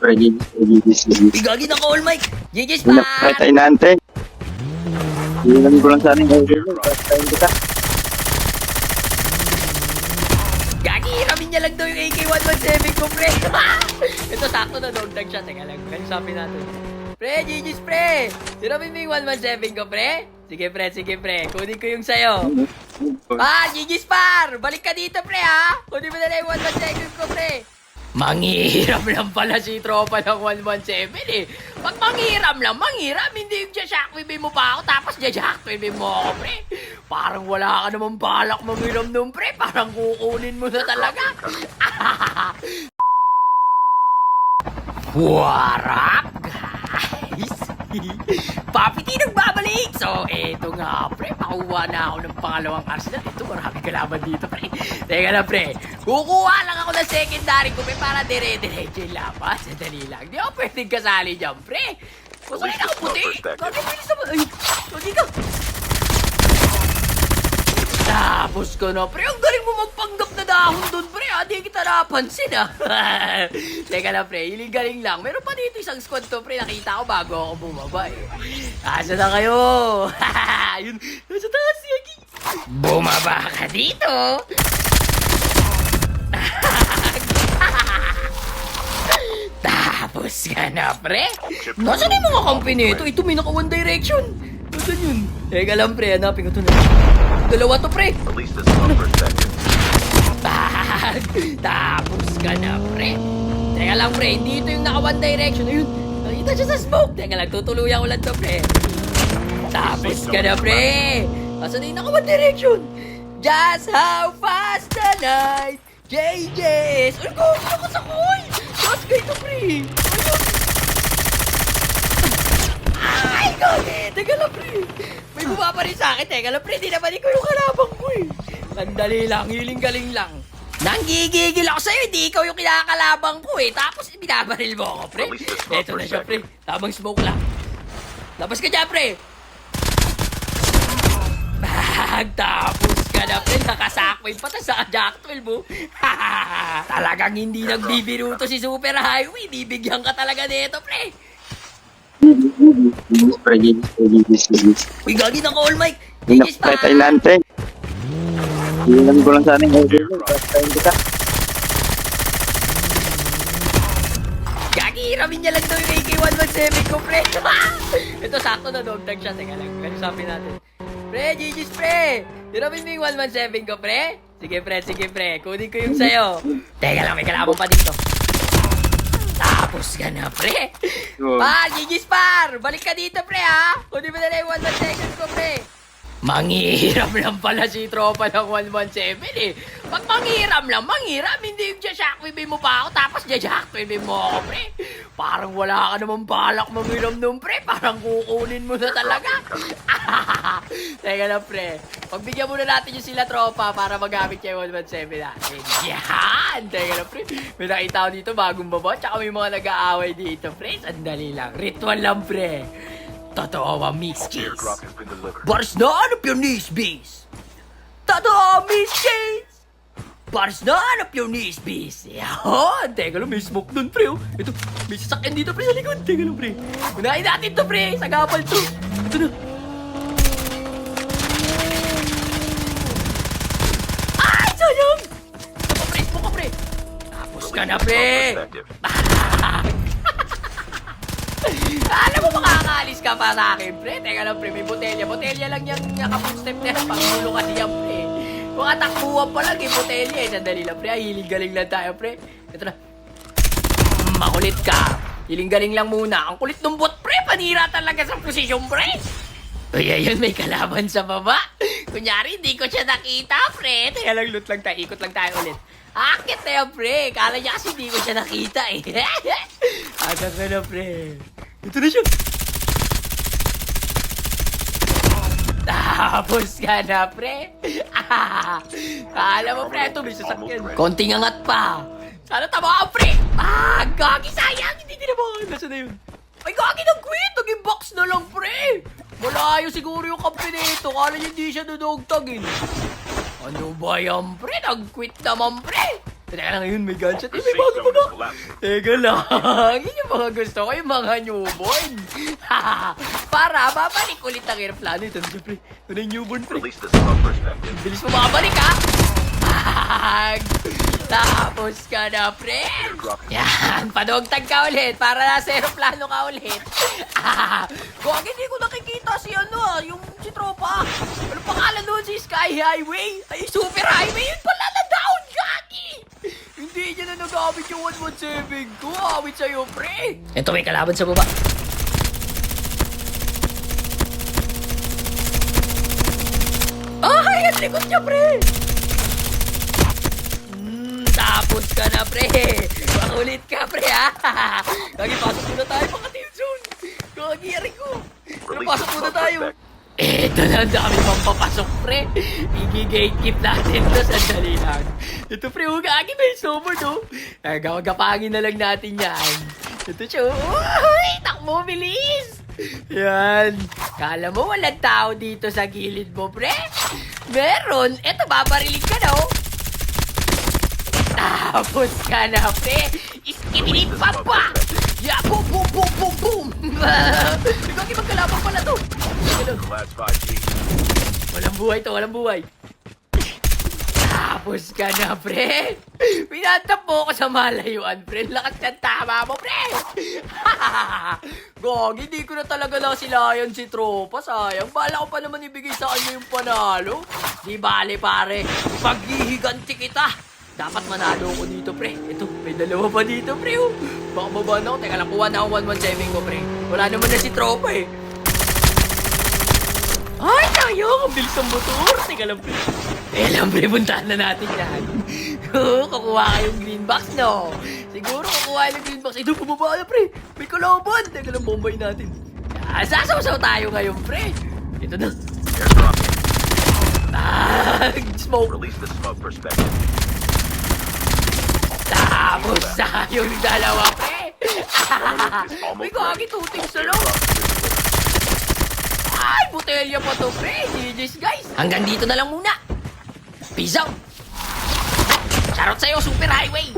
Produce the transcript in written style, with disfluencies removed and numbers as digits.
Pre, GG's. Gagi na call, Mike. GG's Hindi na pa. tayo inaantay. Hilang ko lang sana yung audio mo. Tayo kita. Gagi, hiramin niya lang daw yung AK-117 ko, pre. Ito, sakto na dog-tag siya. Teka lang, kanisapin natin. Pre, GG's, pre. Hiramin mo yung 117 ko, pre. Sige, pre. Kunin ko yung sayo. GG's, par. Balik ka dito, pre, ha. Kunin mo na lang yung 117 ko, pre. Manghihiram lang pala si tropa ng 117 eh. Pag manghihiram, hindi yung shockwave mo pa ako tapos shockwave mo ako, pre. Parang wala ka namang balak manghiram nun, pre. Parang kukunin mo na talaga. What up, guys? Papi T nagbabalik! So, eto nga, pre. Makuha na ako ng pangalawang arsenal. Ito, marami kalaban dito, pre. Teka na, pre. Kukuha lang ako ng secondary ko, pre, para dire-diretso yung laban. Sadali lang. Di ako pwedeng kasali dyan, pre. Kukunin ako puti. Kami, bilis naman. Ay, hindi ka. Tapos ko na, pre. Ang galing mo magpanggap na dahon doon, pre. Di kita napansin, Teka na, pre. Galing lang. Meron pa dito isang squad to, pre. Nakita ko bago ako bumaba, eh. Asa na kayo? Yun. Nasa taas, Yagi. Bumaba ka dito. Tapos ka na, pre. Nasaan yung mga company ito? Ito, may naka one direction. Nasaan yun? Teka lang, pre. Hanapin ko ito na. Dalawa to, pre. At least it's not for a second. Tapos ka na, pre. Teka lang, pre. Hindi ito yung naka one direction. Ayun. Nakita siya sa smoke. Teka lang, tutuluyan ko lang to, pre. Tapos ka na, pre. Asan na yung naka one direction? Just how fast the night changes. Ay, gawin ako sa koy. Just kayo to, pre. Ay, gawin. Teka lang, pre. May bumaba rin sa akin. Teka lang, pre. Di naman ko yung kalabang ko, eh. Sandali lang. Hiling galing lang. Nanggigigil ako sa'yo. Hindi ikaw yung kinakalabang ko, eh. Tapos binabaril mo ako, pre. Eto na siya, pre. Tamang smoke lang. Labas ka dyan, pre. Tapos ka na, pre. Nakasakway pa ta sa Jack 12, mo. Talagang hindi nagbibiro to si Super Highway. Bibigyan ka talaga nito, pre. Pre, GG's. Uy, gagi na call, Mike. Hindi na GG's pa. tayo inaantay. Hilang ko lang sana yung audio mo. Tayo kita. Gagi, hiramin niya lang daw yung AK-117 ko, pre. Ito, sakto na dog-tag siya. Teka lang, kanisapin natin. Pre, GG's, pre. Hiramin mo yung 117 ko, pre. Sige, pre. Kunin ko yung sayo. Teka lang, may kalaban pa dito. Tapos ka na, pre. GG's, par. Balik ka dito, pre, ha. Kunin mo na lang yung 117 ko, pre. Manghihiram lang pala si tropa ng 117 eh. Pag manghihiram, hindi yung shockwave mo pa ako tapos shockwave mo ako, pre. Parang wala ka namang balak manghiram nun, pre. Parang kukunin mo na talaga. Teka na, pre. Pagbigyan muna natin yung sila tropa para magamit niya yung 117 natin. Yan! Teka na, pre. May nakita ko dito bagong baba tsaka may mga nag-aaway dito, pre. Sandali lang. Ritual lang, pre. Totoo ang miskis. Airdrop has been delivered. Bars na hanap yung nisbis. Totoo, miskis. Bars na hanap yung nisbis. Yan. Teka lang, may smoke dun, pre. Ito, may sasakyan dito, pre, sa likod. Teka lang, pre. Unahin natin to, pre. Sa gapal to. Ito na. Ay, sayang. Smoke ka, pre. Tapos ka na, pre. Perspective. Alam mo, makakaalis ka pa sa akin, pre. Teka lang, pre, may botelya. Botelya lang yung nakapootstep na yan. Panggulo ka niyan, pre. Kung atakbuhan pa lang, yung botelya, eh. Sandali lang, pre. Hiling-galing lang tayo, pre. Ito na. Makulit ka. Hiling-galing lang muna. Ang kulit ng bot, pre. Panira talaga sa posisyon, pre. Uy, ayun, may kalaban sa baba. Kunyari, hindi ko siya nakita, pre. Teka lang, loot lang tayo. Ikot lang tayo ulit. Akit na yan, pre. Kala niya kasi hindi ko siya nakita, eh. Agad ka na, pre. Ito na siya. Tapos ka na, pre. Kala mo, pre. Ito, may sasakyan. Konting angat pa. Sana tama ka, pre. Gagi, sayang. Hindi tinabakan. Nasaan na yun? Ay, gagi, nag-quit. Naging box na lang, pre. Malayo siguro yung kampi nito. Kala niya hindi siya dudugtagin. Ano ba yan, pre? Nag-quit naman, pre. Teka lang, ngayon may gunshot. The May safe bago zone pa ba? is collapsing. Teka lang. Yun yung mga gusto ko, yung mga newborn. Para babalik ulit ang aeroplano. Ito, pre. Ito na yung newborn, pre. Release the smoke perspective. Bilis mo babalik, ha? Tapos ka na, pre. Yan, padogtag ka ulit para nasa aeroplano ka ulit. Kung hindi ko nakikita si yung si tropa. Ano pangalan doon, si Sky Highway? Ay, Super Highway, yun pala na down, gagi! Hindi niya na nagamit yung 117 ko. Awit sa'yo, pre. Ito, may kalaban sa baba. Ay, ang likod niya, pre. Tapos ka na, pre. Makulit ka, pre, ha? Gagi, pasok muna tayo, mga team zone. Gagi, yari ko. Pero pasok muna tayo. Eto na, ang dami pang papasok, pre. I-gatekeep natin to, sandali lang. Ito, pre, gagi, may snowboard, oh. Gagapangin na lang natin yan. Ito siya, uy, takbo, bilis. Yan. Kala mo walang tao dito sa gilid mo, pre? Meron. Eto, babarilig ka na, oh. Tapos ka na, pre. Iskibili papa. Ya, boom, boom, boom, boom, boom. Ikaw, magkalabang pala to. The last 5 Gs. Walang buhay to, walang buhay. Tapos ka na, pre. Pinatap mo ako sa malayuan, pre. Lakas ng tama mo, pre. Gog, hindi ko na talaga nasilayan si tropa. Sayang, bala ko pa naman ibigay sa kanya yung panalo. Di bale, pare. Paghihiganti kita. Dapat manalo ko dito, pre. Ito, may dalawa pa dito, pre. Oh. Baka baba na ako. Teka lang, kuha na ako 117 ko, pre. Wala naman na si tropa, eh. Ay, tayo! Ang bilis ng motor! Teka lang, pre. Teka lang, pre. Puntahan na natin yan. Kukuha kayong green box, no? Siguro kukuha yung green box. Ito, bumaba na, pre. May kalaban. Teka lang, bombay natin. Sasaw-saw tayo ngayon, pre. Ito na. Airdrop. Smoke. Release the smoke perspective. Tapos yung dalawa, pre. Is May almost ready. kagi tuting sa loob. Airdrop is delivered. Ay, butelya pa to, pre. GG's, guys. Hanggang dito na lang muna. Peace out. Charot sa'yo, Super Highway.